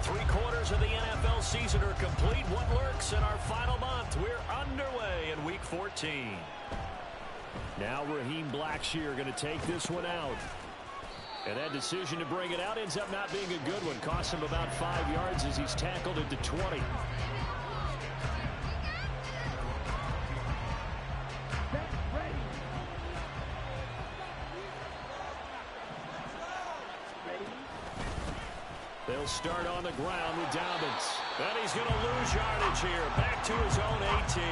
3/4 of the NFL season are complete. What lurks in our final month? We're underway in Week 14. Now Raheem Blackshear going to take this one out. And that decision to bring it out ends up not being a good one. Costs him about 5 yards as he's tackled at the 20. They'll start on the ground with Dobbins. And he's going to lose yardage here. Back to his own 18.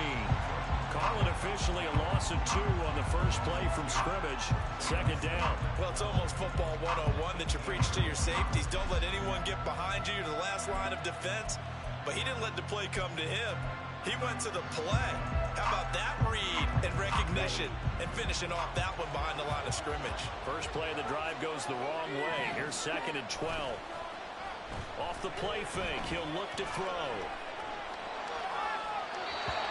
Call it officially a loss of 2 on the first play from scrimmage. Second down. Well, it's almost football 101 that you preach to your safeties. Don't let anyone get behind you. You're the last line of defense. But he didn't let the play come to him. He went to the play. How about that read and recognition and finishing off that one behind the line of scrimmage? First play of the drive goes the wrong way. Here's 2nd and 12. Off the play fake, he'll look to throw.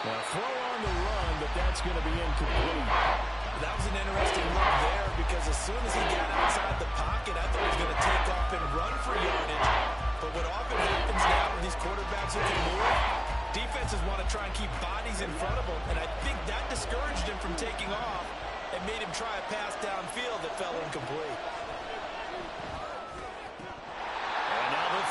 Now throw on the run, but that's going to be incomplete. That was an interesting look there because as soon as he got outside the pocket, I thought he was going to take off and run for yardage. But what often happens now with these quarterbacks who can move, defenses want to try and keep bodies in front of them, and I think that discouraged him from taking off and made him try a pass downfield that fell incomplete.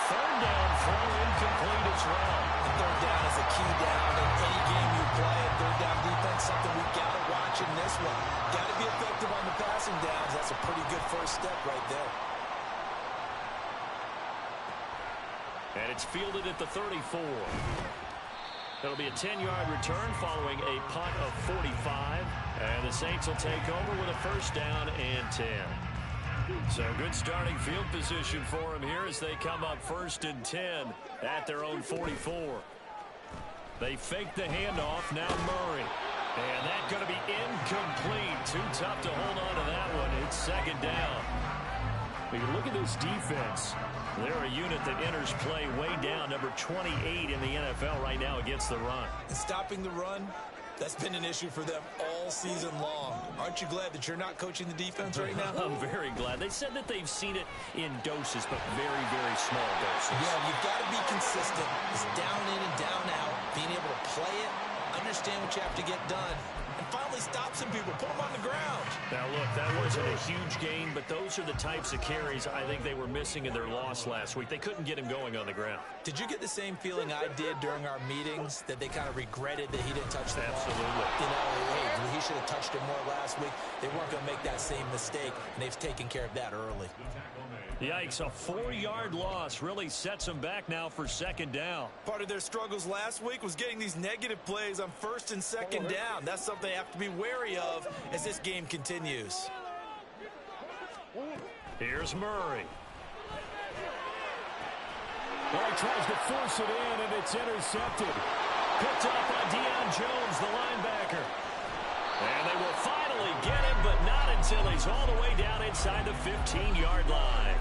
Third down throw incomplete as well. The third down is a key down in any game you play. Third down defense, something we've got to watch in this one. Got to be effective on the passing downs. That's a pretty good first step right there. And it's fielded at the 34. It'll be a 10-yard return following a punt of 45. And the Saints will take over with a first down and 10. So good starting field position for them here as they come up 1st and 10 at their own 44. They fake the handoff. Now Murray. And that's going to be incomplete. Too tough to hold on to that one. It's 2nd down. When you look at this defense, they're a unit that enters play way down, number 28 in the NFL right now against the run. And stopping the run, that's been an issue for them all season long. Aren't you glad that you're not coaching the defense right now? I'm very glad. They said that they've seen it in doses, but very, very small doses. Yeah, you've got to be consistent. It's down in and down out. Being able to play it, understand what you have to get done, and finally stop some people, put them on the ground. Now, look, that wasn't a huge gain, but those are the types of carries I think they were missing in their loss last week. They couldn't get him going on the ground. Did you get the same feeling I did during our meetings, that they kind of regretted that he didn't touch the ball? Absolutely. You know, hey, he should have touched it more last week. They weren't going to make that same mistake, and they've taken care of that early. Yikes, a 4-yard loss really sets them back now for 2nd down. Part of their struggles last week was getting these negative plays on 1st and 2nd down. That's something they have to be wary of as this game continues. Here's Murray. Well, he tries to force it in, and it's intercepted. Picked up by Deion Jones, the linebacker. And they will finally get him, but not until he's all the way down inside the 15-yard line.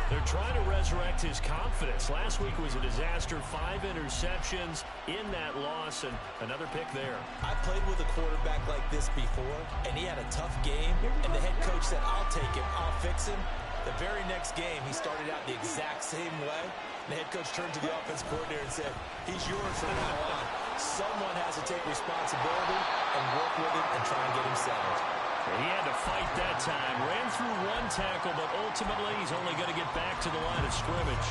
They're trying to resurrect his confidence. Last week was a disaster. 5 interceptions in that loss, and another pick there. I played with a quarterback like this before, and he had a tough game, and the head coach said, I'll take him, I'll fix him. The very next game, he started out the exact same way. The head coach turned to the offense coordinator and said, he's yours from now on. Someone has to take responsibility and work with him and try and get him settled. He had to fight that time. Ran through 1 tackle, but ultimately he's only going to get back to the line of scrimmage.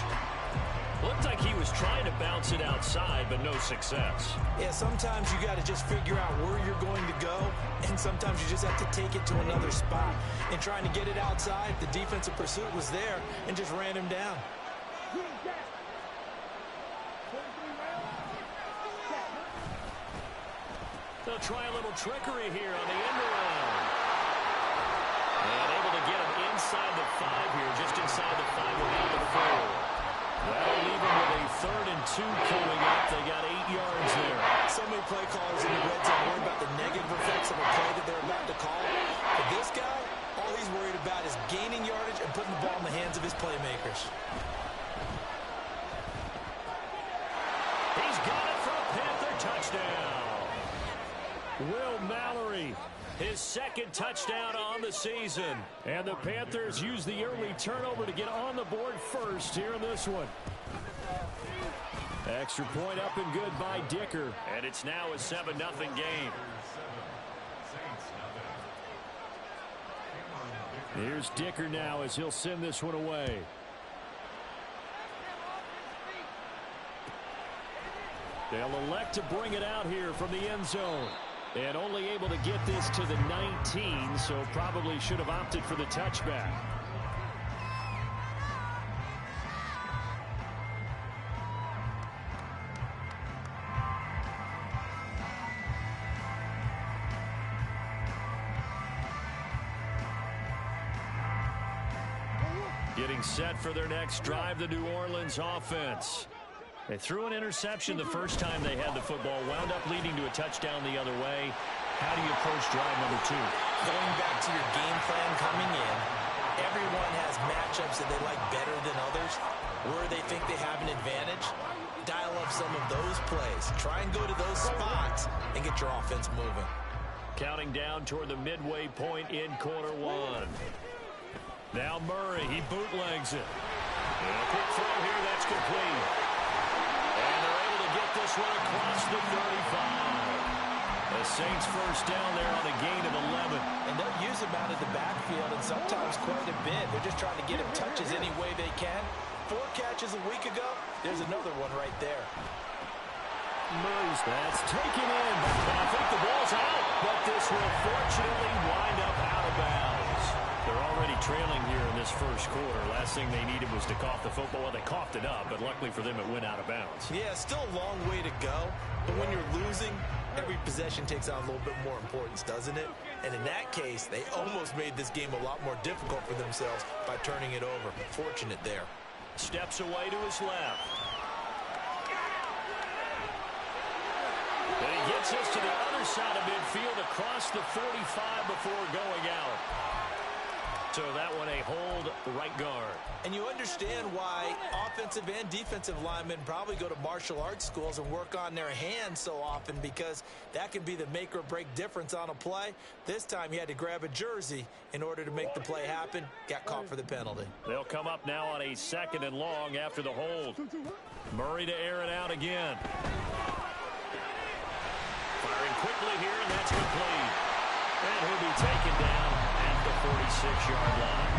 Looked like he was trying to bounce it outside, but no success. Yeah, sometimes you got to just figure out where you're going to go, and sometimes you just have to take it to another spot. In trying to get it outside, the defensive pursuit was there and just ran him down. They'll try a little trickery here on the end around. And able to get him inside the 5 here, just inside the 5 without the 4. That'll leave him with a 3rd and 2 coming up. They got 8 yards there. So many play callers in the red zone worry about the negative effects of a play that they're about to call. But this guy, all he's worried about is gaining yardage and putting the ball in the hands of his playmakers. He's got it for a Panther touchdown. Will Mallory, his 2nd touchdown on the season. And the Panthers use the early turnover to get on the board first here in this one. Extra point up and good by Dicker. And it's now a 7-0 game. Here's Dicker now as he'll send this one away. They'll elect to bring it out here from the end zone. And only able to get this to the 19, so probably should have opted for the touchback. Getting set for their next drive, the New Orleans offense. They threw an interception the first time they had the football, wound up leading to a touchdown the other way. How do you approach drive number 2? Going back to your game plan coming in, everyone has matchups that they like better than others. Where they think they have an advantage, dial up some of those plays. Try and go to those spots and get your offense moving. Counting down toward the midway point in quarter 1. Now Murray, he bootlegs it. And a quick throw here, that's complete. And they're able to get this one across the 35. The Saints first down there on a gain of 11. And they'll use him out of the backfield, and sometimes quite a bit. They're just trying to get him touches any way they can. 4 catches a week ago. There's another one right there. Murray's that's taken in. And I think the ball's out, but this will fortunately wind up out of bounds. They're already trailing here in this first quarter. Last thing they needed was to cough the football. Well, they coughed it up, but luckily for them, it went out of bounds. Yeah, still a long way to go. But when you're losing, every possession takes on a little bit more importance, doesn't it? And in that case, they almost made this game a lot more difficult for themselves by turning it over. Fortunate there. Steps away to his left. And he gets us to the other side of midfield across the 45 before going out. So that one a hold right guard. And you understand why offensive and defensive linemen probably go to martial arts schools and work on their hands so often, because that can be the make or break difference on a play. This time he had to grab a jersey in order to make the play happen. Got caught for the penalty. They'll come up now on a 2nd and long after the hold. Murray to air it out again. Firing quickly here, and that's complete. And he'll be taken down at the 46-yard line.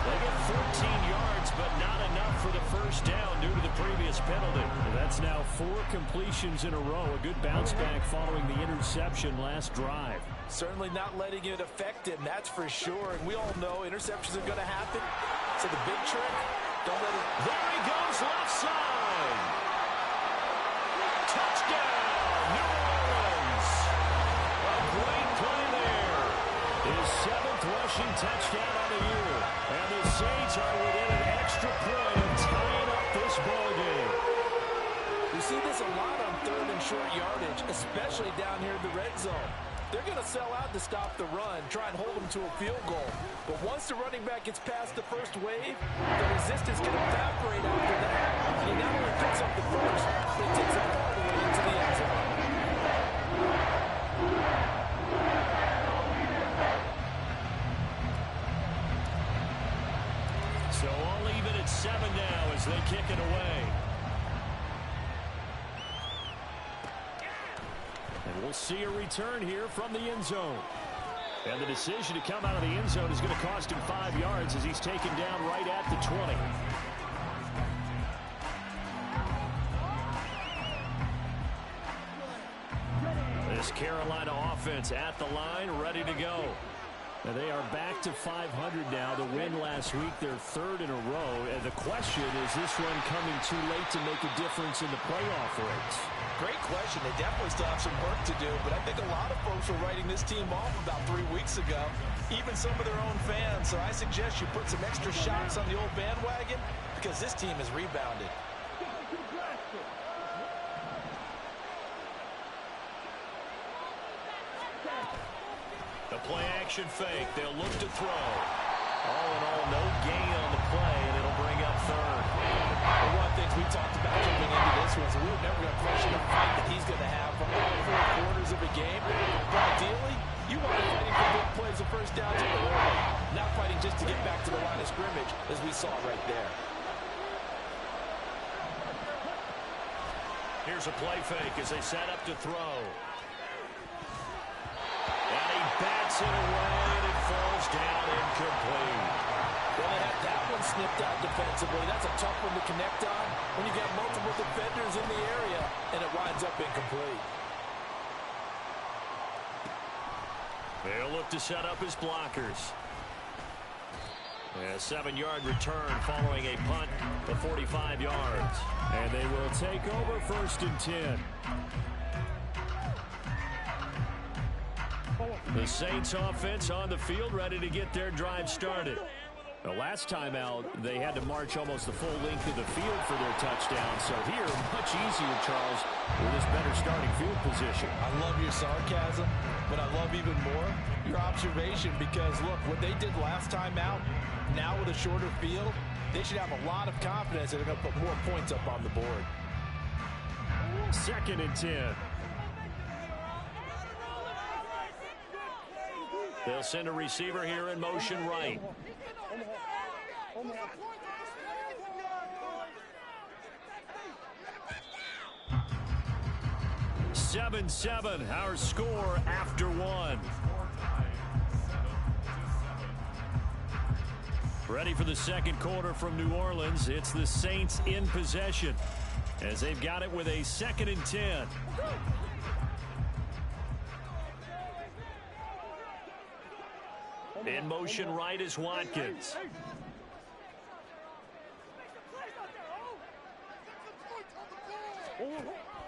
They get 14 yards, but not enough for the first down due to the previous penalty. That's now 4 completions in a row. A good bounce back following the interception last drive. Certainly not letting it affect him, that's for sure. And we all know interceptions are going to happen. So the big trick, don't let it... There he goes, left side. Touchdown, New Orleans. A great play there. His 7th rushing touchdown on the year. And the Saints are within an extra point of tying up this ball game. We see this a lot on 3rd and short yardage, especially down here in the red zone. They're going to sell out to stop the run, try and hold them to a field goal. But once the running back gets past the first wave, the resistance can evaporate after that. And he not only picks up the first, but he takes it all the way into the end zone. So all even at 7 now as they kick it away. And we'll see a return here from the end zone. And the decision to come out of the end zone is going to cost him 5 yards as he's taken down right at the 20. This Carolina offense at the line, ready to go. And they are back to 500 now. The win last week, their 3rd in a row. And the question, is this run coming too late to make a difference in the playoff race? Great question. They definitely still have some work to do, but I think a lot of folks were writing this team off about 3 weeks ago, even some of their own fans. So I suggest you put some extra shots on the old bandwagon, because this team has rebounded. The play-action fake. They'll look to throw. All in all, no gain on the play, and it'll bring up 3rd. Well, one of the things we talked about coming into this was we were never going to question the fight that he's going to have for all 4 quarters of a game. But ideally, you want to fighting for big plays of first downs in the early, not fighting just to get back to the line of scrimmage, as we saw right there. Here's a play fake as they set up to throw. And he bats it away, and it falls down incomplete. Well, they had that one snipped out defensively. That's a tough one to connect on when you've got multiple defenders in the area, and it winds up incomplete. They'll look to set up his blockers. A 7-yard return following a punt of 45 yards. And they will take over 1st and 10. The Saints offense on the field, ready to get their drive started. The last time out, they had to march almost the full length of the field for their touchdown. So here, much easier, Charles, with this better starting field position. I love your sarcasm, but I love even more your observation because, look, what they did last time out, now with a shorter field, they should have a lot of confidence that they're going to put more points up on the board. 2nd and 10. They'll send a receiver here in motion right. 7-7, our score after 1. Ready for the second quarter from New Orleans. It's the Saints in possession as they've got it with a 2nd and 10. In motion right is Watkins.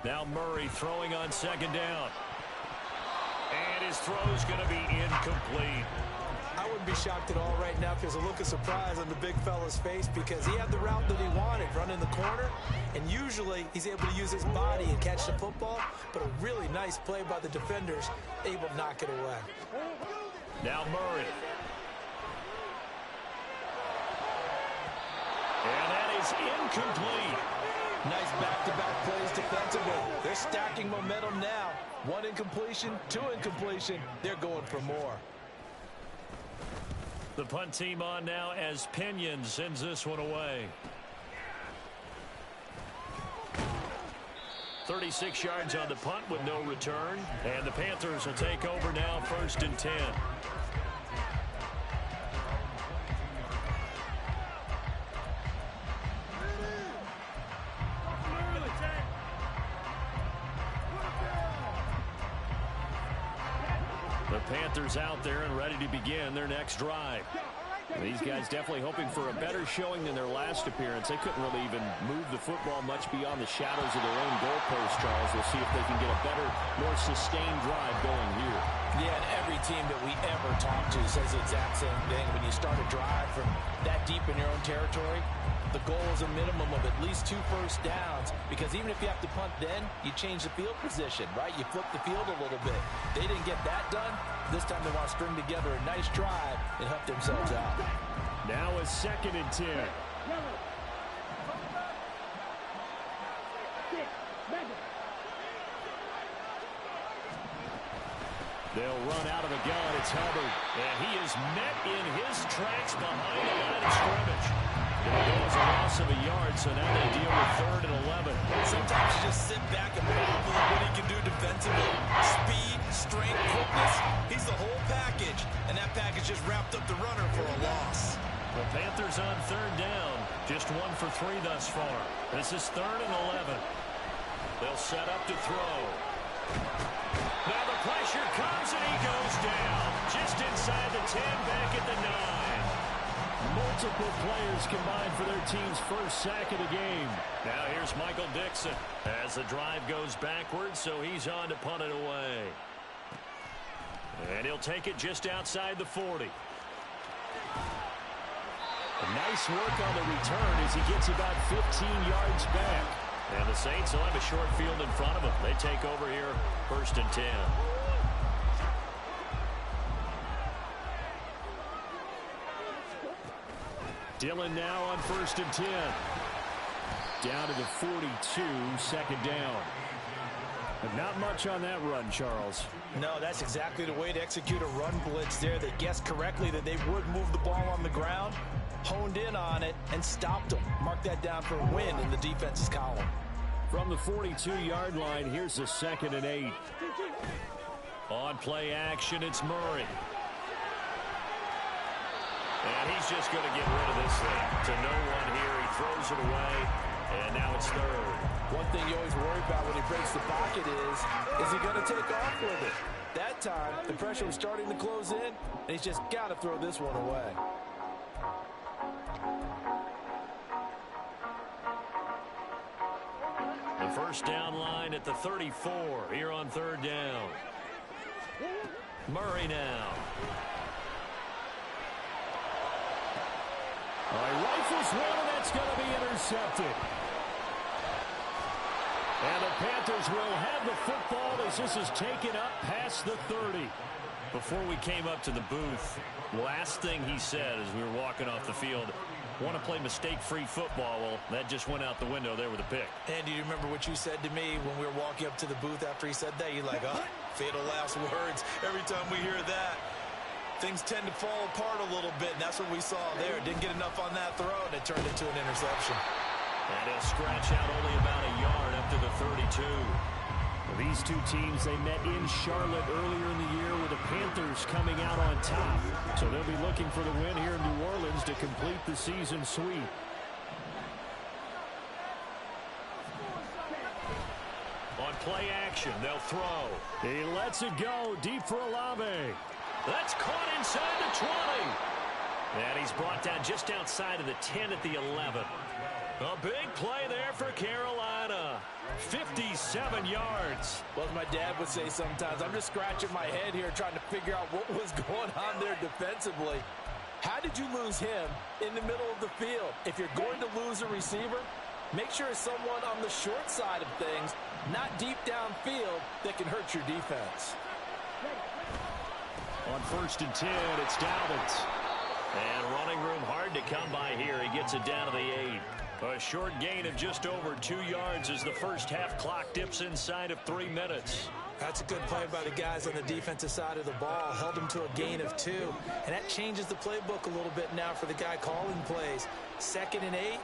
Now Murray throwing on 2nd down. And his throw's going to be incomplete. I wouldn't be shocked at all right now if there's a look of surprise on the big fella's face because he had the route that he wanted, running the corner, and usually he's able to use his body and catch the football, but a really nice play by the defenders, able to knock it away. Now Murray. And that is incomplete. Nice back-to-back plays defensively. They're stacking momentum now. 1 incompletion, 2 incompletion. They're going for more. The punt team on now as Pinion sends this one away. 36 yards on the punt with no return. And the Panthers will take over now 1st and 10. The Panthers out there and ready to begin their next drive. These guys definitely hoping for a better showing than their last appearance. They couldn't really even move the football much beyond the shadows of their own goalpost, Charles. We'll see if they can get a better, more sustained drive going here. Yeah, and every team that we ever talk to says the exact same thing. When you start a drive from that deep in your own territory, the goal is a minimum of at least 2 first downs because even if you have to punt then, you change the field position, right? You flip the field a little bit. They didn't get that done. This time they want to string together a nice drive and help themselves out. Now a 2nd and 10. They'll run out of the gun. It's Hubbard. And he is met in his tracks behind the line of scrimmage. It goes a loss of a yard, so now they deal with 3rd and 11. Sometimes you just sit back and marvel at what he can do defensively. Speed, strength, quickness. He's the whole package. And that package just wrapped up the runner for a loss. The Panthers on 3rd down. Just 1 for 3 thus far. This is 3rd and 11. They'll set up to throw. Now the pressure comes and he goes down. Just inside the 10, back at the 9. Multiple players combined for their team's first sack of the game. Now here's Michael Dixon as the drive goes backwards, so he's on to punt it away. And he'll take it just outside the 40. Nice work on the return as he gets about 15 yards back. And the Saints will have a short field in front of them. They take over here 1st and 10. Dillon now on 1st and 10. Down to the 42, 2nd down. But not much on that run, Charles. No, that's exactly the way to execute a run blitz there. They guessed correctly that they would move the ball on the ground, honed in on it, and stopped them. Mark that down for a win in the defense's column. From the 42-yard line, here's a 2nd and 8. On play action, it's Murray. And he's just going to get rid of this thing. To no one here, he throws it away, and now it's 3rd. One thing you always worry about when he breaks the pocket is he going to take off with it? That time, the pressure was starting to close in, and he's just got to throw this one away. The first down line at the 34 here on 3rd down. Murray now. All right, rifles one, and that's going to be intercepted. And the Panthers will have the football as this is taken up past the 30. Before we came up to the booth, last thing he said as we were walking off the field, want to play mistake-free football. Well, that just went out the window there with a pick. And do you remember what you said to me when we were walking up to the booth after he said that? You're like, oh, fatal last words. Every time we hear that, things tend to fall apart a little bit, and that's what we saw there. Didn't get enough on that throw, and it turned into an interception. And he'll scratch out only about a yard up to the 32. These two teams, they met in Charlotte earlier in the year with the Panthers coming out on top. So they'll be looking for the win here in New Orleans to complete the season sweep. On play action, they'll throw. He lets it go deep for Olave. That's caught inside the 20. And he's brought down just outside of the 10 at the 11. A big play there for Carolina. 57 yards. Well, as my dad would say sometimes, I'm just scratching my head here trying to figure out what was going on there defensively. How did you lose him in the middle of the field? If you're going to lose a receiver, make sure it's someone on the short side of things, not deep downfield, that can hurt your defense. On 1st and 10, it's Dalvin. And running room hard to come by here. He gets it down to the 8. A short gain of just over 2 yards as the first half clock dips inside of 3 minutes. That's a good play by the guys on the defensive side of the ball. Held him to a gain of 2. And that changes the playbook a little bit now for the guy calling plays. 2nd and 8.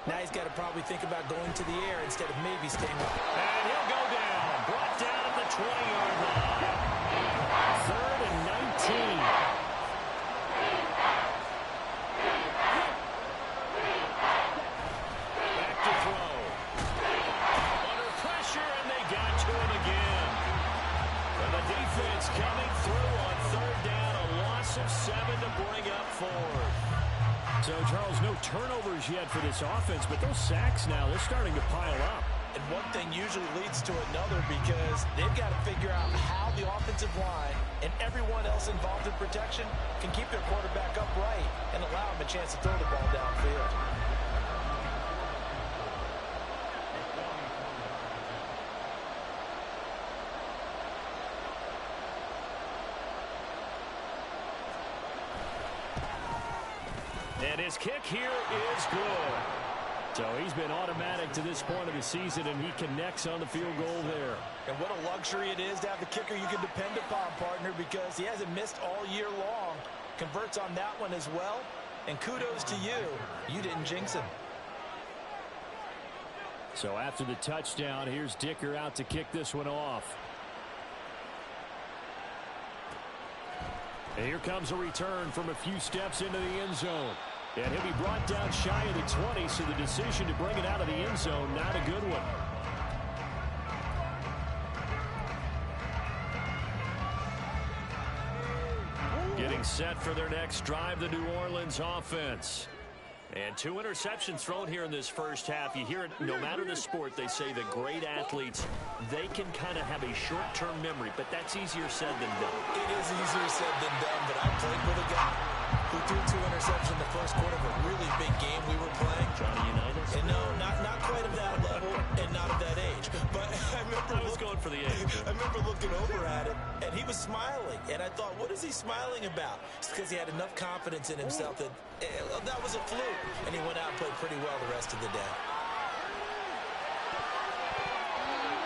Now he's got to probably think about going to the air instead of maybe staying up. And he'll go down. Brought down at the 20-yard line. 3rd and 19. Coming through on 3rd down, a loss of 7 to bring up 4th. So, Charles, no turnovers yet for this offense, but those sacks now, they're starting to pile up. And one thing usually leads to another because they've got to figure out how the offensive line and everyone else involved in protection can keep their quarterback upright and allow him a chance to throw the ball downfield. And his kick here is good. So he's been automatic to this point of the season, and he connects on the field goal there. And what a luxury it is to have the kicker you can depend upon, partner, because he hasn't missed all year long. Converts on that one as well. And kudos to you. You didn't jinx him. So after the touchdown, here's Dicker out to kick this one off. And here comes a return from a few steps into the end zone. And he'll be brought down shy of the 20, so the decision to bring it out of the end zone, not a good one. Getting set for their next drive, the New Orleans offense. And 2 interceptions thrown here in this first half. You hear it, no matter the sport, they say that great athletes, they can kind of have a short-term memory, but that's easier said than done. It is easier said than done, but I played with a guy who threw 2 interceptions in the first quarter of a really big game we were playing. Johnny Unitas? And no, not quite of that level and not of that age. But I was going for the age. I remember looking over at him, and he was smiling. And I thought, what is he smiling about? It's because he had enough confidence in himself that that was a fluke. And he went out and played pretty well the rest of the day.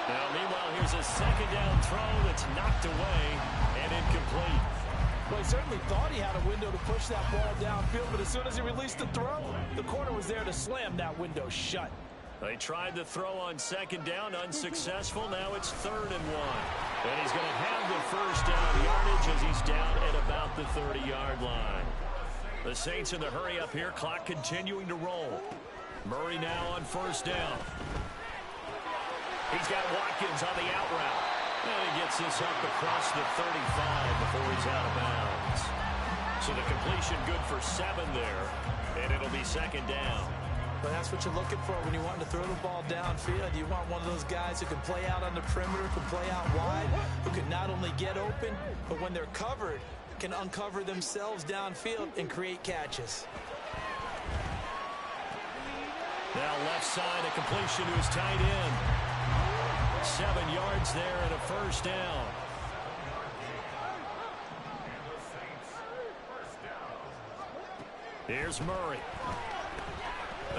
Now, meanwhile, here's a 2nd down throw that's knocked away and incomplete. Well, he certainly thought he had a window to push that ball downfield, but as soon as he released the throw, the corner was there to slam that window shut. They tried to throw on second down, unsuccessful. Now it's 3rd and 1. And he's going to have the first down yardage as he's down at about the 30-yard line. The Saints in the hurry up here, clock continuing to roll. Murray now on 1st down. He's got Watkins on the out route. And he gets this up across the 35 before he's out of bounds. So the completion good for 7 there, and it'll be 2nd down. But that's what you're looking for when you want to throw the ball downfield. You want one of those guys who can play out on the perimeter, can play out wide, who can not only get open, but when they're covered, can uncover themselves downfield and create catches. Now left side, a completion to his tight end. 7 yards there and a first down. Here's Murray.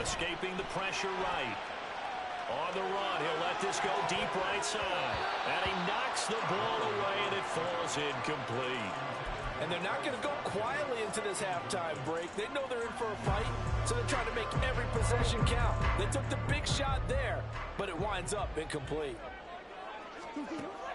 Escaping the pressure right. On the run, he'll let this go deep right side. And he knocks the ball away, and it falls incomplete. And they're not going to go quietly into this halftime break. They know they're in for a fight, so they're trying to make every possession count. They took the big shot there, but it winds up incomplete.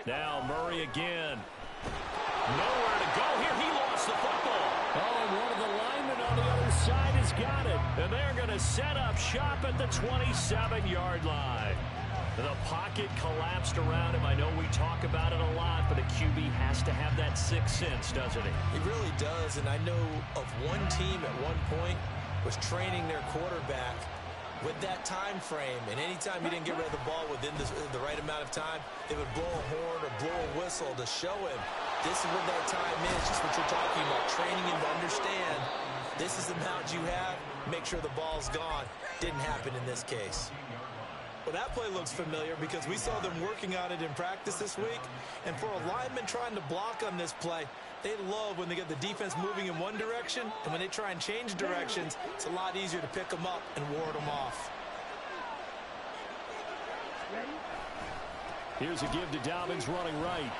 Now Murray again. Nowhere to go here. He lost the football. Oh, and one of the linemen on the other side has got it. And they're going to set up shop at the 27-yard line. The pocket collapsed around him. I know we talk about it a lot, but a QB has to have that sixth sense, doesn't he? He really does, and I know of one team at one point was training their quarterback with that time frame, and anytime he didn't get rid of the ball within the right amount of time, they would blow a horn or blow a whistle to show him this is what that time is, just what you're talking about, training him to understand this is the amount you have, make sure the ball's gone. Didn't happen in this case. Well, that play looks familiar because we saw them working on it in practice this week. And for a lineman trying to block on this play, they love when they get the defense moving in one direction. And when they try and change directions, it's a lot easier to pick them up and ward them off. Here's a give to Dobbins running right.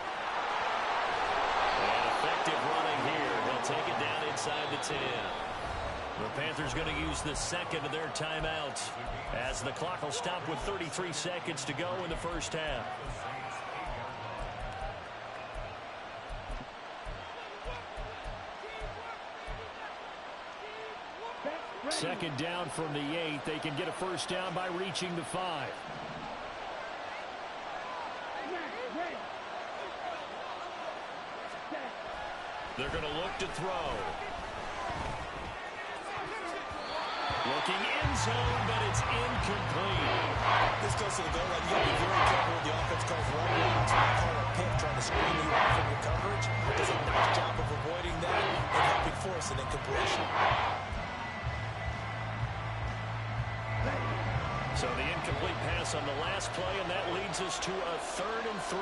And effective running here. They'll take it down inside the 10. The Panthers going to use the second of their timeouts as the clock will stop with 33 seconds to go in the first half. Second down from the 8. They can get a first down by reaching the 5. They're going to look to throw. Looking end zone, but it's incomplete. This goes to the goal line. You got to be very careful with the offense calls run routes. When they call a pick, trying to screen you off from your coverage. Does a nice job of avoiding that and helping force an incompletion. So the incomplete pass on the last play, and that leads us to a 3rd and 3.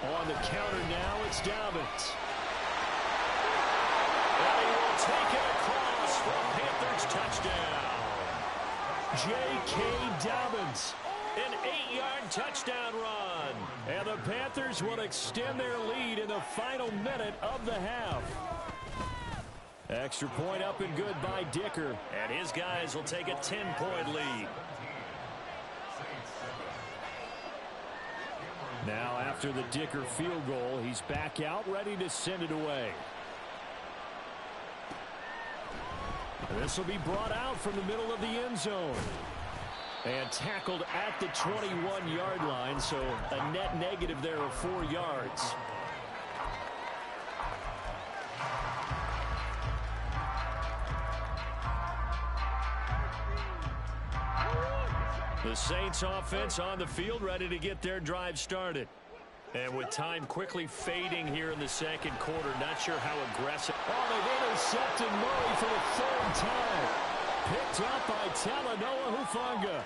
On the counter now, it's Dobbins. And he will take it across for a Panthers touchdown. J.K. Dobbins, an 8-yard touchdown run. And the Panthers will extend their lead in the final minute of the half. Extra point up and good by Dicker. And his guys will take a 10-point lead. Now after the Dicker field goal, he's back out ready to send it away. This will be brought out from the middle of the end zone. And tackled at the 21-yard line, so a net negative there of 4 yards. The Saints offense on the field ready to get their drive started. And with time quickly fading here in the second quarter, not sure how aggressive. Oh, they've intercepted Murray for the 3rd time. Picked up by Talanoa Hufanga.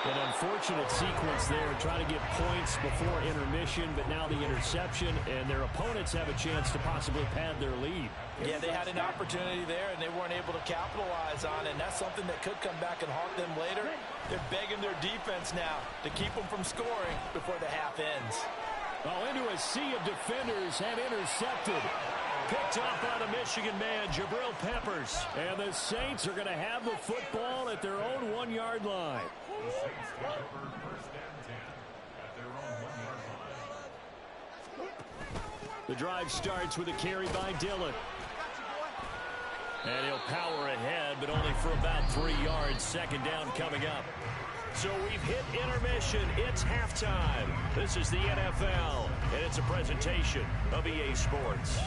An unfortunate sequence there, trying to get points before intermission, but now the interception, and their opponents have a chance to possibly pad their lead. Yeah, they had an opportunity there, and they weren't able to capitalize on it, and that's something that could come back and haunt them later. They're begging their defense now to keep them from scoring before the half ends. Oh, into a sea of defenders and intercepted. Picked off by the Michigan man, Jabril Peppers. And the Saints are going to have the football at their own 1-yard line. The drive starts with a carry by Dillon. And he'll power ahead, but only for about 3 yards. Second down coming up. So we've hit intermission. It's halftime. This is the NFL, and it's a presentation of EA Sports.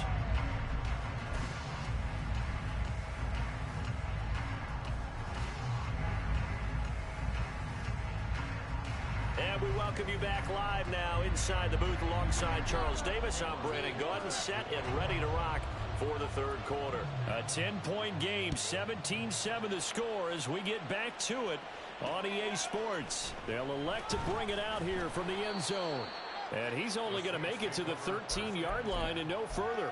And we welcome you back live now inside the booth alongside Charles Davis. I'm Brandon Gaudin, set and ready to rock for the third quarter. A 10-point game, 17-7 the score as we get back to it on EA Sports. They'll elect to bring it out here from the end zone. And he's only going to make it to the 13-yard line and no further.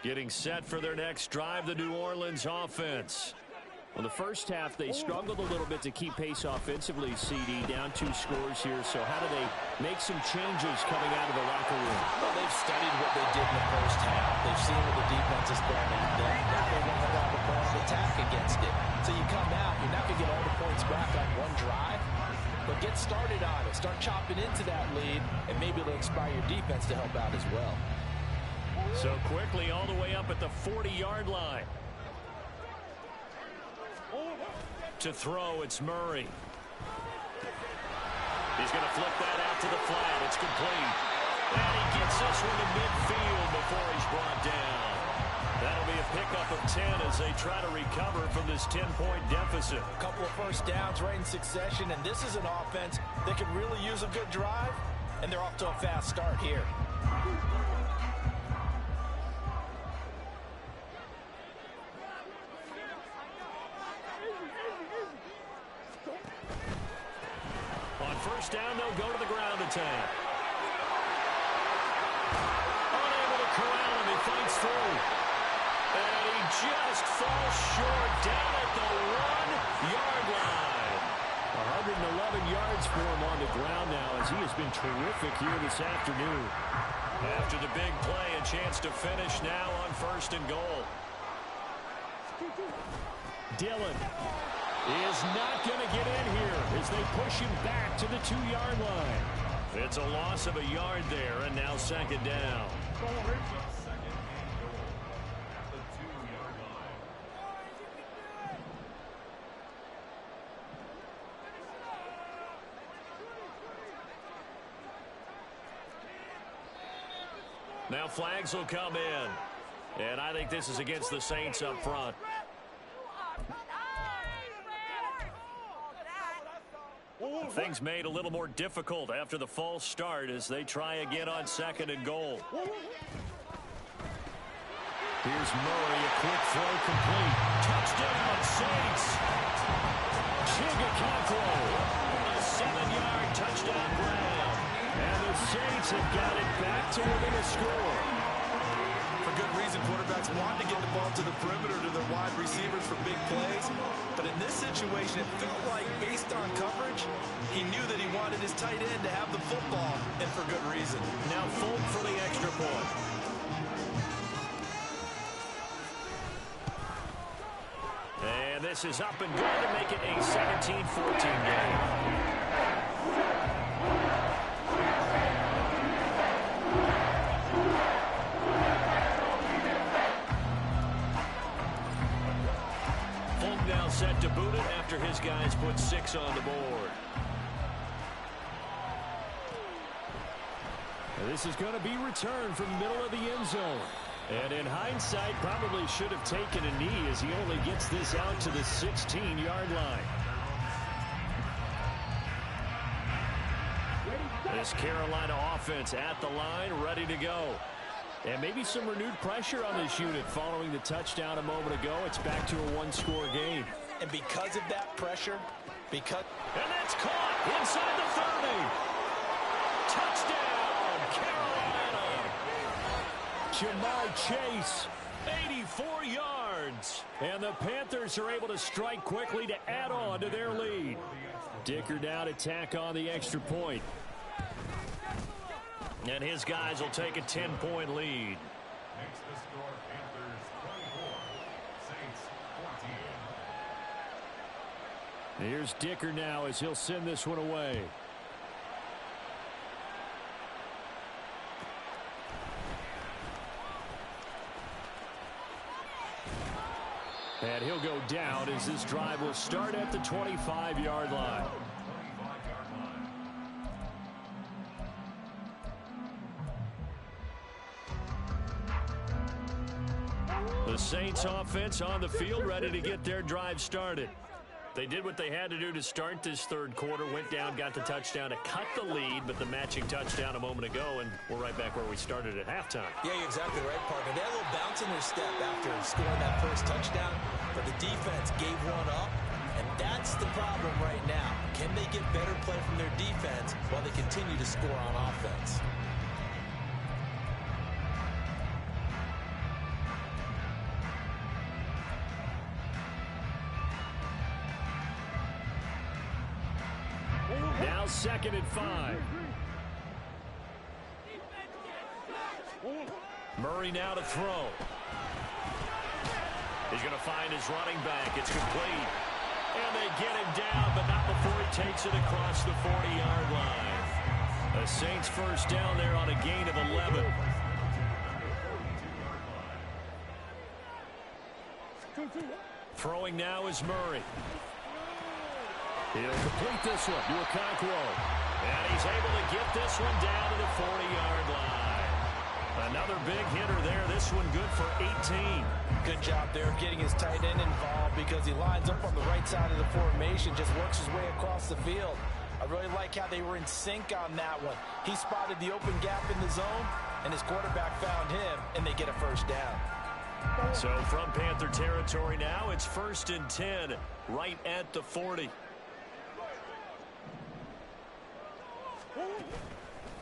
Getting set for their next drive, the New Orleans offense. Well, the first half, they struggled a little bit to keep pace offensively, CD, down 2 scores here. So how do they make some changes coming out of the locker room? Well, they've studied what they did in the first half. They've seen what the defense has thrown at them. Now they want to have a plan of attack against it. So you come out, you're not going to get all the points back on one drive, but get started on it. Start chopping into that lead, and maybe it'll inspire your defense to help out as well. So quickly all the way up at the 40-yard line. To throw, it's Murray. He's going to flip that out to the flat. It's complete. And he gets this one to midfield before he's brought down. That'll be a pickup of 10 as they try to recover from this 10-point deficit. A couple of first downs right in succession, and this is an offense that could really use a good drive, and they're off to a fast start here. First down, they'll go to the ground attack. Unable to corral him, he fights through. And he just falls short down at the 1-yard line. 111 yards for him on the ground now as he has been terrific here this afternoon. After the big play, a chance to finish now on first and goal. Dillon is not going to get in here as they push him back to the 2-yard line. It's a loss of a yard there, and now second down. Now flags will come in, and I think this is against the Saints up front. Things made a little more difficult after the false start as they try again on second and goal. Here's Murray, a quick throw complete. Touchdown, Saints! Chigakakro, a 7-yard touchdown grab. And the Saints have got it back to within a score. For good reason, quarterbacks want to get the ball to the perimeter to their wide receivers for big plays. But in this situation, it felt like, based on coverage, he knew that he wanted his tight end to have the football, and for good reason. Now Folk for the extra point. And this is up and good to make it a 17-14 game. Set to boot it after his guys put 6 on the board. And this is going to be returned from the middle of the end zone. And in hindsight, probably should have taken a knee as he only gets this out to the 16-yard line. This Carolina offense at the line, ready to go. And maybe some renewed pressure on this unit following the touchdown a moment ago. It's back to a 1-score game. And because of that pressure, and that's caught inside the 30. Touchdown, Carolina. Jamar Chase 84 yards. And the Panthers are able to strike quickly to add on to their lead. Dicker now to tack on the extra point. And his guys will take a 10-point lead. Makes the score Panthers 24, Saints 14. Here's Dicker now as he'll send this one away. And he'll go down as this drive will start at the 25-yard line. The Saints offense on the field ready to get their drive started. They did what they had to do to start this third quarter, went down, got the touchdown to cut the lead, but the matching touchdown a moment ago, and we're right back where we started at halftime. Yeah, you're exactly right, partner. They had a little bounce in their step after scoring that first touchdown, but the defense gave one up, and that's the problem right now. Can they get better play from their defense while they continue to score on offense? Now 2nd and 5. Murray now to throw. He's going to find his running back. It's complete. And they get him down, but not before he takes it across the 40-yard line. The Saints first down there on a gain of 11. Throwing now is Murray. He'll complete this one to Okonkwo. And he's able to get this one down to the 40-yard line. Another big hitter there. This one good for 18. Good job there of getting his tight end involved because he lines up on the right side of the formation, just works his way across the field. I really like how they were in sync on that one. He spotted the open gap in the zone, and his quarterback found him, and they get a first down. So from Panther territory now, it's 1st and 10, right at the 40.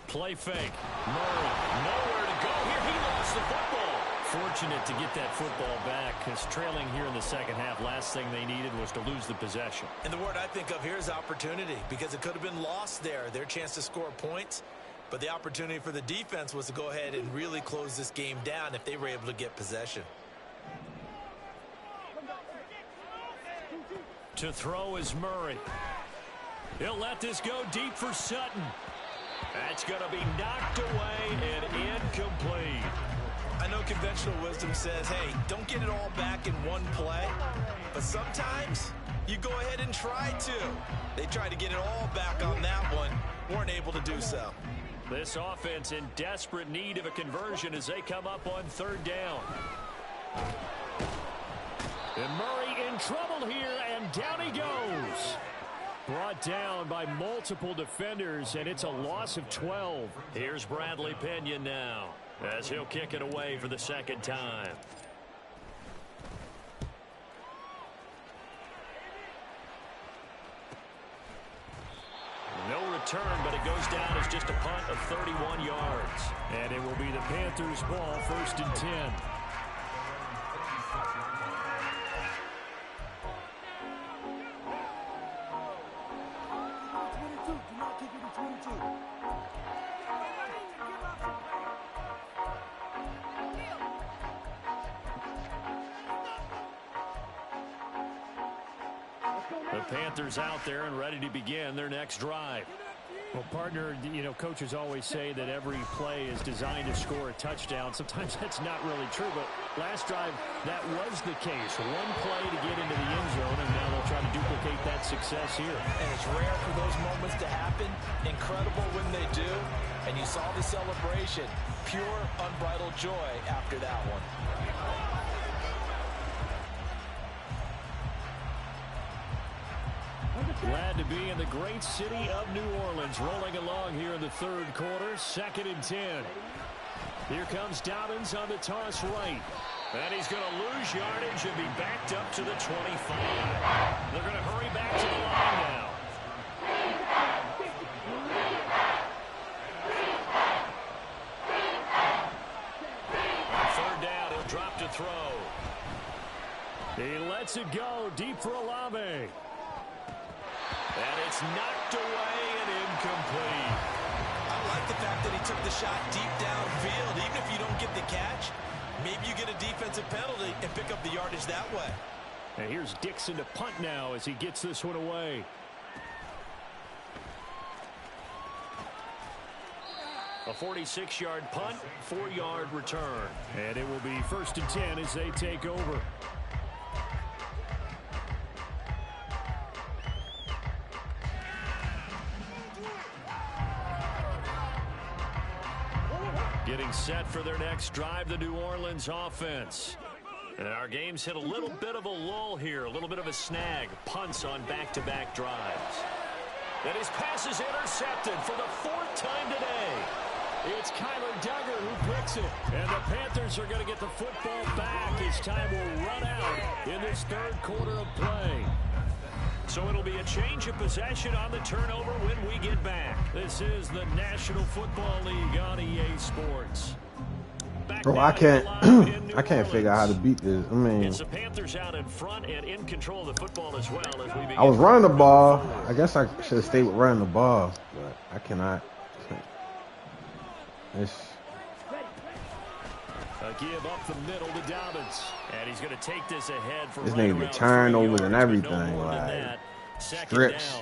Play fake. Murray, nowhere to go here. He lost the football. Fortunate to get that football back because trailing here in the second half, last thing they needed was to lose the possession. And the word I think of here is opportunity because it could have been lost there. Their chance to score points, but the opportunity for the defense was to go ahead and really close this game down if they were able to get possession. To throw is Murray. He'll let this go deep for Sutton. That's going to be knocked away and incomplete. I know conventional wisdom says, hey, don't get it all back in one play. But sometimes you go ahead and try to. They tried to get it all back on that one. Weren't able to do so. This offense in desperate need of a conversion as they come up on 3rd down. And Murray in trouble here, and down he goes. Brought down by multiple defenders, and it's a loss of 12. Here's Bradley Pinion now as he'll kick it away for the 2nd time. No return, but it goes down as just a punt of 31 yards. And it will be the Panthers' ball, 1st and 10. The Panthers out there and ready to begin their next drive. Well, partner, you know, coaches always say that every play is designed to score a touchdown. Sometimes that's not really true, but last drive, that was the case. One play to get into the end zone, and now they'll try to duplicate that success here. And it's rare for those moments to happen. Incredible when they do. And you saw the celebration. Pure, unbridled joy after that one. Glad to be in the great city of New Orleans, rolling along here in the 3rd quarter, 2nd and 10. Here comes Dobbins on the toss right. And he's going to lose yardage and be backed up to the 25. They're going to hurry back to the line now. On 3rd down, he'll drop to throw. It's knocked away and incomplete. I like the fact that he took the shot deep downfield. Even if you don't get the catch, maybe you get a defensive penalty and pick up the yardage that way. And here's Dixon to punt now as he gets this one away. A 46-yard punt, 4-yard return. And it will be 1st and 10 as they take over. Getting set for their next drive, the New Orleans offense. And our game's hit a little bit of a lull here, a little bit of a snag. Punts on back-to-back drives. And his pass is intercepted for the 4th time today. It's Kyler Duggar who bricks it. And the Panthers are going to get the football back as time will run out in this 3rd quarter of play. So it'll be a change of possession on the turnover when we get back. This is the National Football League on EA Sports. Bro, I can't figure out how to beat this. I mean, it's the Panthers out in front and in control of the football as well as we begin. I was running the ball. I guess I should have stayed with running the ball, but I cannot. It's a give up the middle to Dobbins, and he's going to take this ahead for this right nigga get turnovers and everything, like strips,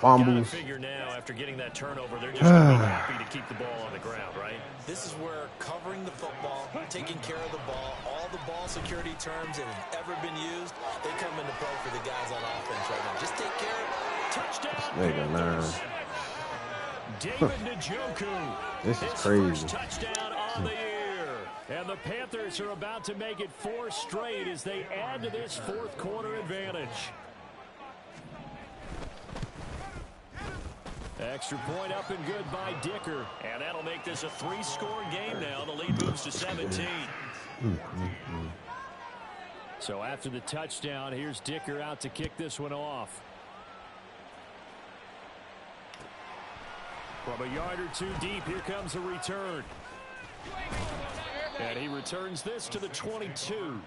fumbles. Figure now after getting that turnover, they're just going to be happy to keep the ball on the ground, right? This is where covering the football, taking care of the ball, all the ball security terms that have ever been used, they come into play for the guys on offense right now. Just take care of it. Touchdown. Nigga, man. David Njoku. This is crazy. First touchdown on the year. And the Panthers are about to make it 4 straight as they add to this 4th quarter advantage. Extra point up and good by Dicker. And that'll make this a 3-score game now. The lead moves to 17. So after the touchdown, here's Dicker out to kick this one off. From a yard or 2 deep, here comes a return. And he returns this to the 22.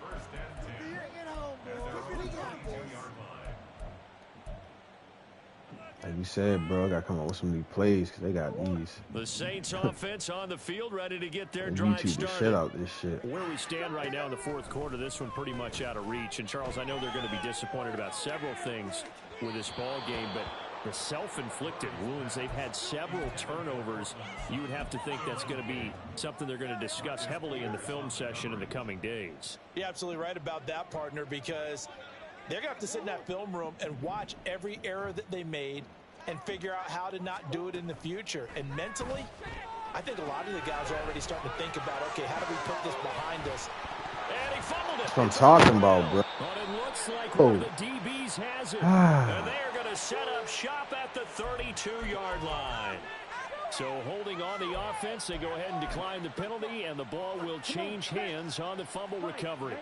Like you said, bro, I got to come up with some new plays because they got these. The Saints offense on the field ready to get their drive YouTube started. the shit out this shit. Where we stand right now in the 4th quarter, this one pretty much out of reach. And, Charles, I know they're going to be disappointed about several things with this ball game, but the self-inflicted wounds, they've had several turnovers. You would have to think that's going to be something they're going to discuss heavily in the film session in the coming days. You're absolutely right about that, partner, because they're going to have to sit in that film room and watch every error that they made and figure out how to not do it in the future. And mentally, I think a lot of the guys are already starting to think about, okay, how do we put this behind us? And he fumbled it. That's what I'm talking about, bro. But it looks like one of the DBs has it. And they are going to set up shop at the 32-yard line. So holding on the offense, they go ahead and decline the penalty, and the ball will change hands on the fumble recovery.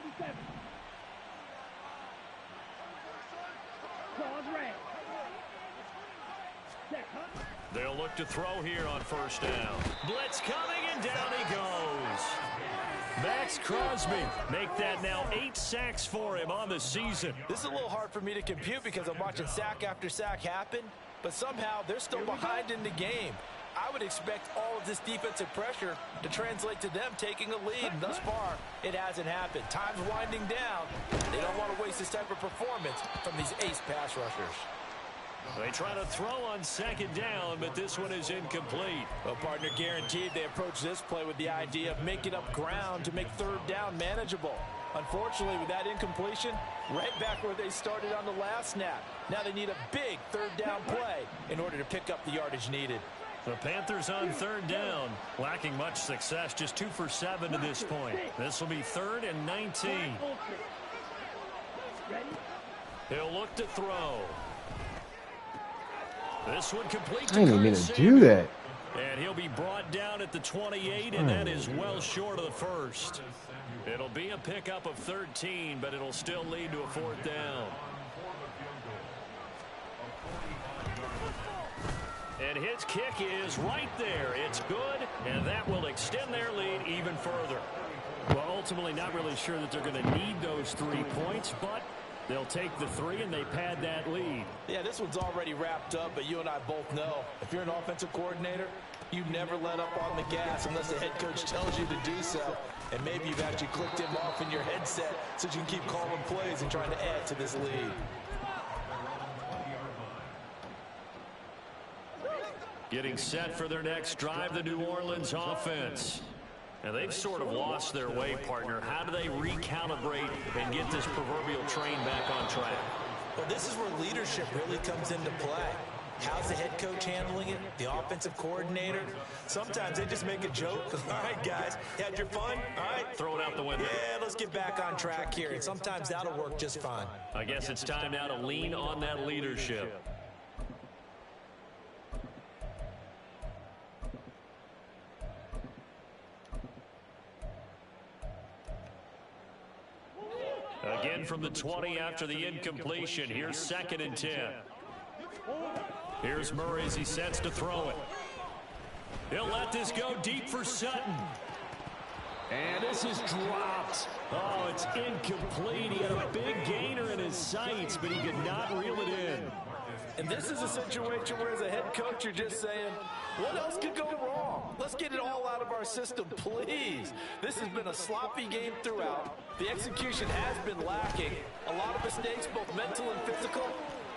They'll look to throw here on 1st down. Blitz coming, and down he goes. Max Crosby, make that now 8 sacks for him on the season. This is a little hard for me to compute because I'm watching sack after sack happen, but somehow they're still behind in the game. I would expect all of this defensive pressure to translate to them taking a lead. And thus far, it hasn't happened. Time's winding down. They don't want to waste this type of performance from these ace pass rushers. They try to throw on 2nd down, but this one is incomplete. Well, partner, guaranteed they approach this play with the idea of making up ground to make 3rd down manageable. Unfortunately, with that incompletion, right back where they started on the last snap. Now they need a big 3rd down play in order to pick up the yardage needed. The Panthers on 3rd down, lacking much success, just 2 for 7 to this point. This will be 3rd and 19. He'll look to throw. This one complete. I didn't mean to do that. And he'll be brought down at the 28, and that is well short of the 1st. It'll be a pickup of 13, but it'll still lead to a 4th down. And his kick is right there. It's good, and that will extend their lead even further. Well, ultimately not really sure that they're going to need those 3 points, but they'll take the 3, and they pad that lead. Yeah, this one's already wrapped up, but you and I both know if you're an offensive coordinator, you never let up on the gas unless the head coach tells you to do so. And maybe you've actually clicked him off in your headset so you can keep calling plays and trying to add to this lead. Getting set for their next drive, the New Orleans offense. Now, they've sort of lost their way, partner. How do they recalibrate and get this proverbial train back on track? Well, this is where leadership really comes into play. How's the head coach handling it? The offensive coordinator? Sometimes they just make a joke. All right, guys, you had your fun? All right. Throw it out the window. Yeah, let's get back on track here. And sometimes that'll work just fine. I guess it's time now to lean on that leadership. Again from the 20 after the incompletion. Here's 2nd and 10. Here's Murray as he sets to throw it. He'll let this go deep for Sutton. And this is dropped. Oh, it's incomplete. He had a big gainer in his sights, but he could not reel it in. And this is a situation where as a head coach, you're just saying, what else could go wrong? Let's get it all out of our system, please. This has been a sloppy game throughout. The execution has been lacking. A lot of mistakes, both mental and physical.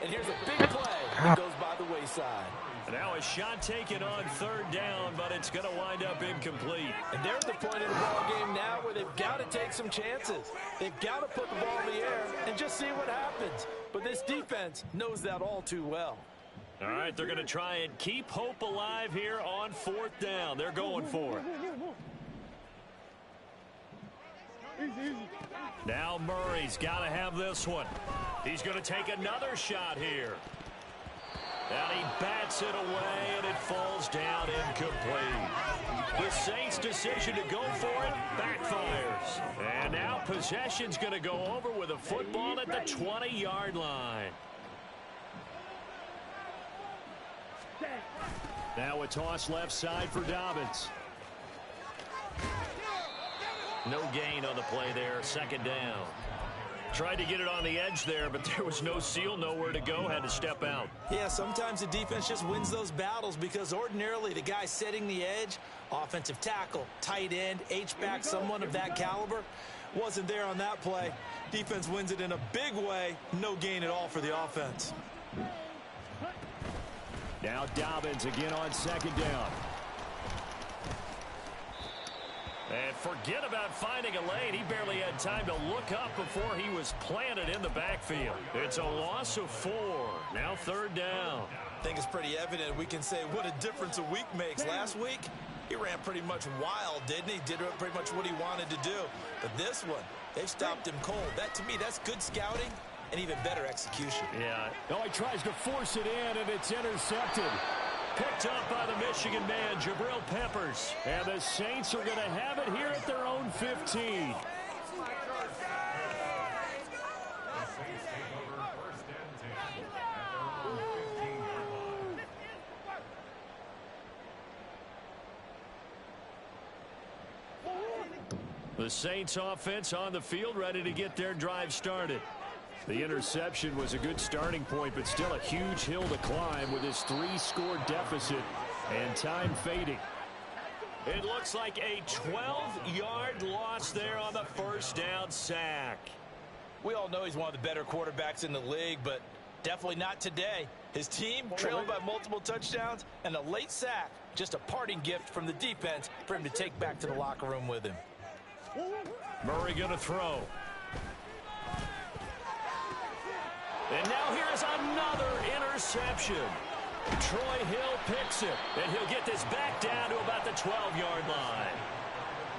And here's a big play that goes by the wayside. Now a shot taken on 3rd down, but it's going to wind up incomplete. And they're at the point in the ball game now where they've got to take some chances. They've got to put the ball in the air and just see what happens. But this defense knows that all too well. All right, they're going to try and keep hope alive here on 4th down. They're going for it. Now Murray's got to have this one. He's going to take another shot here. And he bats it away, and it falls down incomplete. The Saints' decision to go for it backfires. And now possession's going to go over with a football at the 20-yard line. Now a toss left side for Dobbins. No gain on the play there, 2nd down. Tried to get it on the edge there, but there was no seal, nowhere to go, had to step out. Yeah, sometimes the defense just wins those battles because ordinarily the guy setting the edge, offensive tackle, tight end, H-back, someone of that caliber, wasn't there on that play. Defense wins it in a big way, no gain at all for the offense. Now Dobbins again on 2nd down. And forget about finding a lane. He barely had time to look up before he was planted in the backfield. It's a loss of 4. Now 3rd down. I think it's pretty evident. We can say what a difference a week makes. Last week, he ran pretty much wild, didn't he? Did pretty much what he wanted to do. But this one, they've stopped him cold. That, to me, that's good scouting and even better execution. Yeah. Oh, he tries to force it in, and it's intercepted. Picked up by the Michigan man, Jabril Peppers. And the Saints are going to have it here at their own 15. The Saints offense on the field, ready to get their drive started. The interception was a good starting point, but still a huge hill to climb with his 3-score deficit and time fading. It looks like a 12-yard loss there on the 1st down sack. We all know he's one of the better quarterbacks in the league, but definitely not today. His team trailing by multiple touchdowns and a late sack, just a parting gift from the defense for him to take back to the locker room with him. Murray going to throw. And now here's another interception. Troy Hill picks it, and he'll get this back down to about the 12-yard line.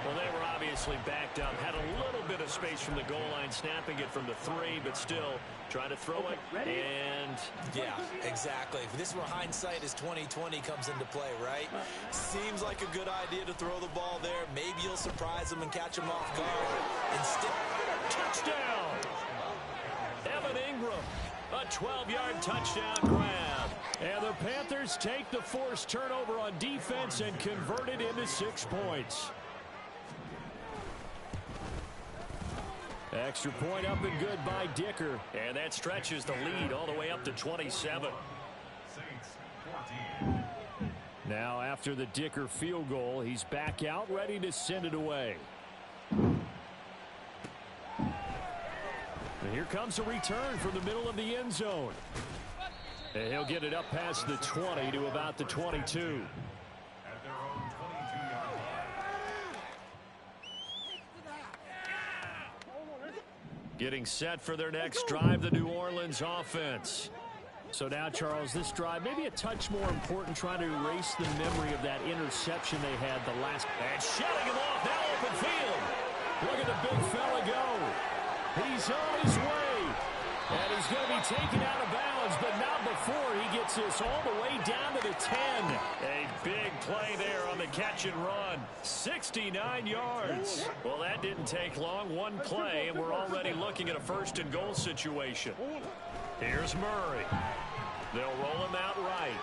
Well, they were obviously backed up, had a little bit of space from the goal line, snapping it from the 3, but still trying to throw it. And yeah, exactly. This is where hindsight is 20/20 comes into play, right? Seems like a good idea to throw the ball there. Maybe you'll surprise them and catch them off guard. Instead, touchdown! Evan Ingram, a 12-yard touchdown grab. And the Panthers take the forced turnover on defense and convert it into 6 points. Extra point up and good by Dicker. And that stretches the lead all the way up to 27. Saints 14. Now after the Dicker field goal, he's back out ready to send it away. And here comes a return from the middle of the end zone. And he'll get it up past the 20 to about the 22. At their own 22-yard line. Getting set for their next drive, the New Orleans offense. So now, Charles, this drive maybe a touch more important, trying to erase the memory of that interception they had the last. And shutting him off, now open field. Look at the big fella go. He's on his way. And he's going to be taken out of bounds, but not before he gets this all the way down to the 10. A big play there on the catch and run. 69 yards. Well, that didn't take long. One play, and we're already looking at a first and goal situation. Here's Murray. They'll roll him out right.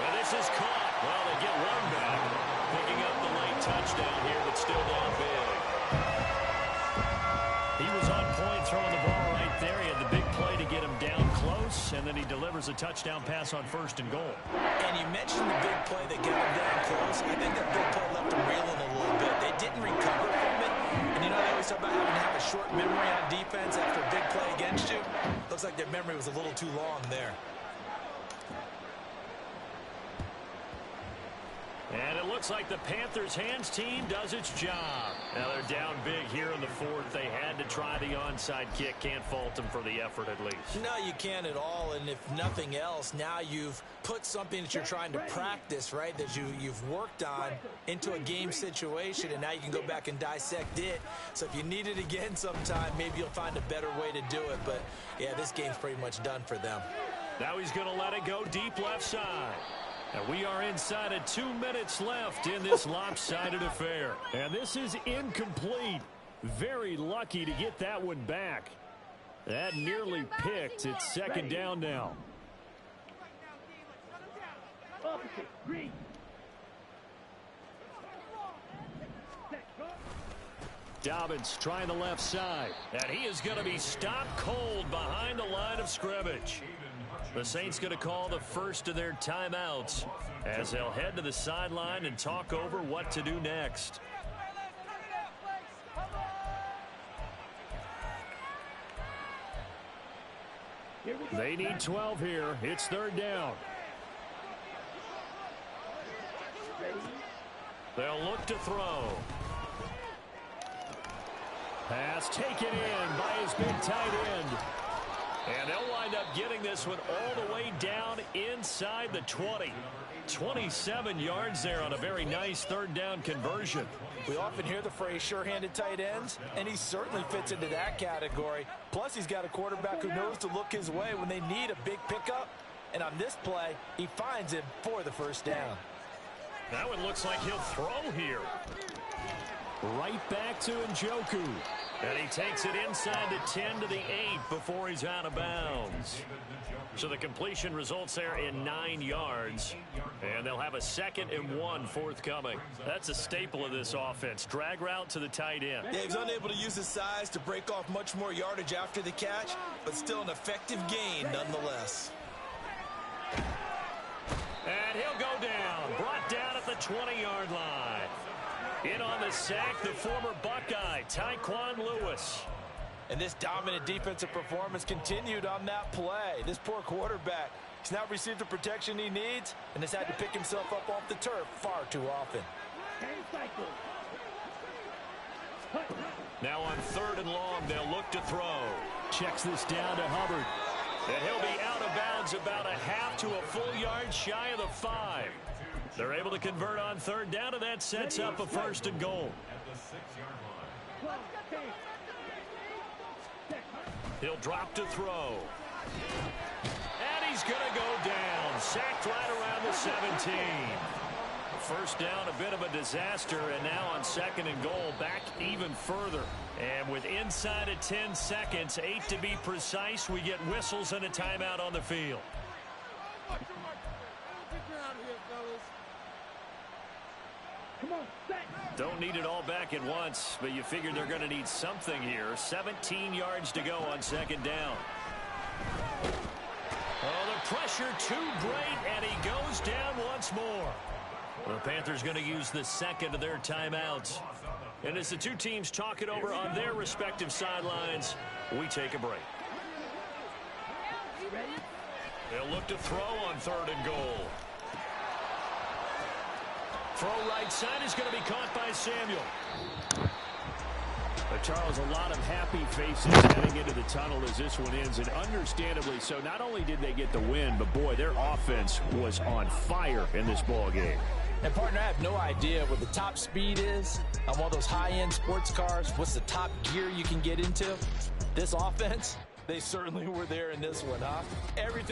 Well, this is caught. Well, they get one back. Picking up the late touchdown here, but still down big. He was on point throwing the ball right there. He had the big play to get him down close, and then he delivers a touchdown pass on first and goal. And you mentioned the big play that got him down close. I think that big play left him reeling a little bit. They didn't recover from it. And you know, they always talk about having to have a short memory on defense after a big play against you. Looks like their memory was a little too long there. And it looks like the Panthers' hands team does its job. Now they're down big here in the fourth. They had to try the onside kick. Can't fault them for the effort at least. No, you can't at all. And if nothing else, now you've put something that you're trying to practice, right, that you've worked on into a game situation, and now you can go back and dissect it. So if you need it again sometime, maybe you'll find a better way to do it. But, yeah, this game's pretty much done for them. Now he's going to let it go deep left side. And we are inside of 2 minutes left in this lopsided affair. And this is incomplete. Very lucky to get that one back. That nearly picked. It's second down now. Dobbins trying the left side. And he is going to be stopped cold behind the line of scrimmage. The Saints going to call the first of their timeouts as they'll head to the sideline and talk over what to do next. They need 12 here. It's third down. They'll look to throw. Pass taken in by his big tight end. And they'll wind up getting this one all the way down inside the 20. 27 yards there on a very nice third down conversion. We often hear the phrase sure-handed tight ends, and he certainly fits into that category. Plus, he's got a quarterback who knows to look his way when they need a big pickup. And on this play, he finds him for the first down. That one looks like he'll throw here. Right back to Njoku. And he takes it inside the 10 to the 8 before he's out of bounds. So the completion results there in 9 yards. And they'll have a 2nd and 1 forthcoming. That's a staple of this offense. Drag route to the tight end. Yeah, he's unable to use his size to break off much more yardage after the catch, but still an effective gain nonetheless. And he'll go down. Brought down at the 20-yard line. In on the sack, the former Buckeye, Tyquan Lewis. And this dominant defensive performance continued on that play. This poor quarterback, he's not received the protection he needs and has had to pick himself up off the turf far too often. Now on 3rd and long, they'll look to throw. Checks this down to Hubbard. And he'll be out of bounds about a half to a full yard shy of the 5. They're able to convert on 3rd down, and that sets up a 1st and goal. At the 6-yard line. He'll drop to throw. And he's going to go down. Sacked right around the 17. First down, a bit of a disaster, and now on 2nd and goal, back even further. And with inside of 10 seconds, 8 to be precise, we get whistles and a timeout on the field. Don't need it all back at once, but you figure they're going to need something here. 17 yards to go on second down. Oh, the pressure too great, and he goes down once more. The Panthers going to use the second of their timeouts. And as the two teams talk it over on their respective sidelines, we take a break. They'll look to throw on 3rd and goal. Throw right side is going to be caught by Samuel. But Charles, a lot of happy faces heading into the tunnel as this one ends, and understandably so. Not only did they get the win, but boy, their offense was on fire in this ball game. And partner, I have no idea what the top speed is on one of those high-end sports cars. What's the top gear you can get into? This offense, they certainly were there in this one, huh? Everything.